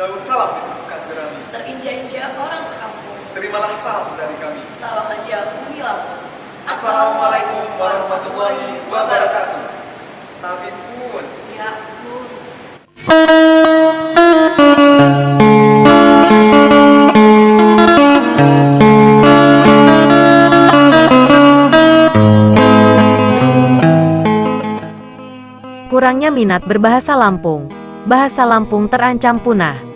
Daun salam ditemukan jerami. Terinjak-injak orang sekampung. Terimalah salam dari kami. Salam aja bumi Lampung. Assalamualaikum warahmatullahi wabarakatuh. Nabi pun. Ya pun. Kurangnya minat berbahasa Lampung. Bahasa Lampung terancam punah.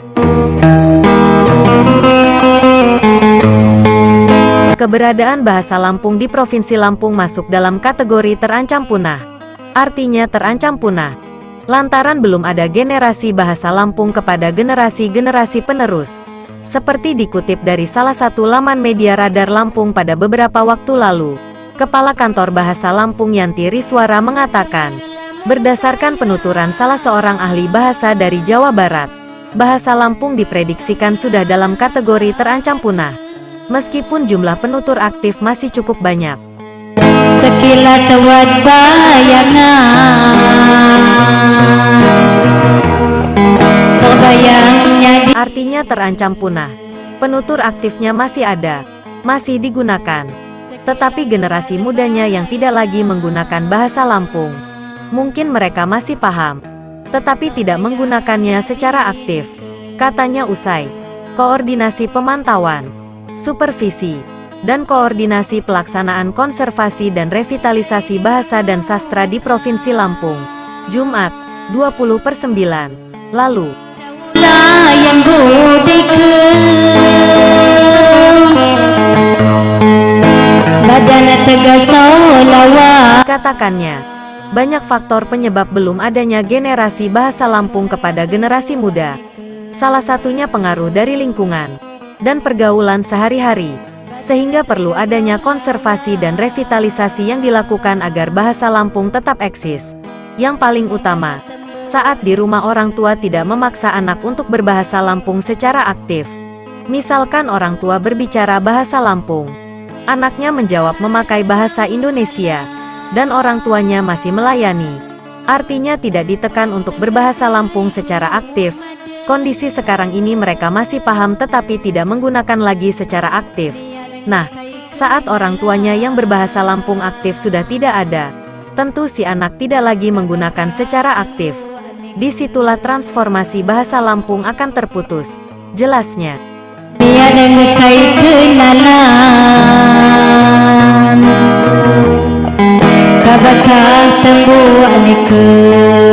Keberadaan bahasa Lampung di Provinsi Lampung masuk dalam kategori terancam punah. Artinya terancam punah, lantaran belum ada generasi bahasa Lampung kepada generasi-generasi penerus. Seperti dikutip dari salah satu laman media Radar Lampung pada beberapa waktu lalu, Kepala Kantor Bahasa Lampung Yanti Riswara mengatakan, berdasarkan penuturan salah seorang ahli bahasa dari Jawa Barat, bahasa Lampung diprediksikan sudah dalam kategori terancam punah. Meskipun jumlah penutur aktif masih cukup banyak. Sekilas sewat bayangan, artinya terancam punah. Penutur aktifnya masih ada, masih digunakan. Tetapi generasi mudanya yang tidak lagi menggunakan bahasa Lampung, mungkin mereka masih paham, tetapi tidak menggunakannya secara aktif. Katanya usai koordinasi pemantauan, supervisi, dan koordinasi pelaksanaan konservasi dan revitalisasi bahasa dan sastra di Provinsi Lampung, Jumat, 20/9, lalu. Katakannya, banyak faktor penyebab belum adanya generasi bahasa Lampung kepada generasi muda. Salah satunya pengaruh dari lingkungan dan pergaulan sehari-hari, sehingga perlu adanya konservasi dan revitalisasi yang dilakukan agar bahasa Lampung tetap eksis. Yang paling utama, saat di rumah orang tua tidak memaksa anak untuk berbahasa Lampung secara aktif. Misalkan orang tua berbicara bahasa Lampung, anaknya menjawab memakai bahasa Indonesia, dan orang tuanya masih melayani. Artinya tidak ditekan untuk berbahasa Lampung secara aktif. Kondisi sekarang ini mereka masih paham tetapi tidak menggunakan lagi secara aktif. Nah, saat orang tuanya yang berbahasa Lampung aktif sudah tidak ada, tentu si anak tidak lagi menggunakan secara aktif. Disitulah transformasi bahasa Lampung akan terputus. Jelasnya.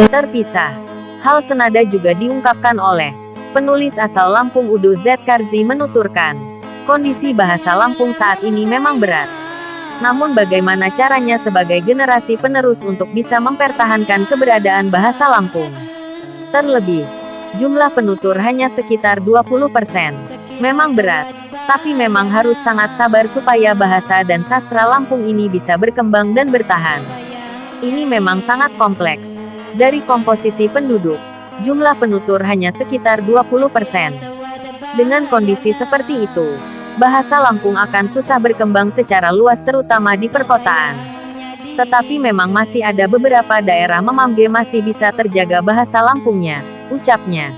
Terpisah. Hal senada juga diungkapkan oleh penulis asal Lampung Udo Z. Karzi menuturkan, kondisi bahasa Lampung saat ini memang berat. Namun bagaimana caranya sebagai generasi penerus untuk bisa mempertahankan keberadaan bahasa Lampung? Terlebih, jumlah penutur hanya sekitar 20%. Memang berat, tapi memang harus sangat sabar supaya bahasa dan sastra Lampung ini bisa berkembang dan bertahan. Ini memang sangat kompleks. Dari komposisi penduduk, jumlah penutur hanya sekitar 20%. Dengan kondisi seperti itu, bahasa Lampung akan susah berkembang secara luas terutama di perkotaan. Tetapi memang masih ada beberapa daerah Memamge masih bisa terjaga bahasa Lampungnya, ucapnya.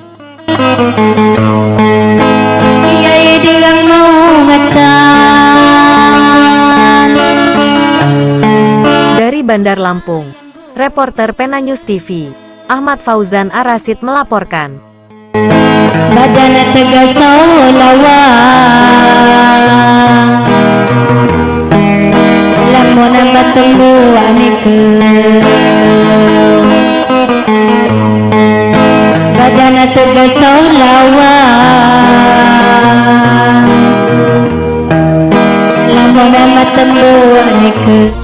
Dari Bandar Lampung, reporter Pena News TV, Ahmad Fauzan Arasid melaporkan. Badana tegas lamun batembu anikeun badana tegas lamun batembu anikeun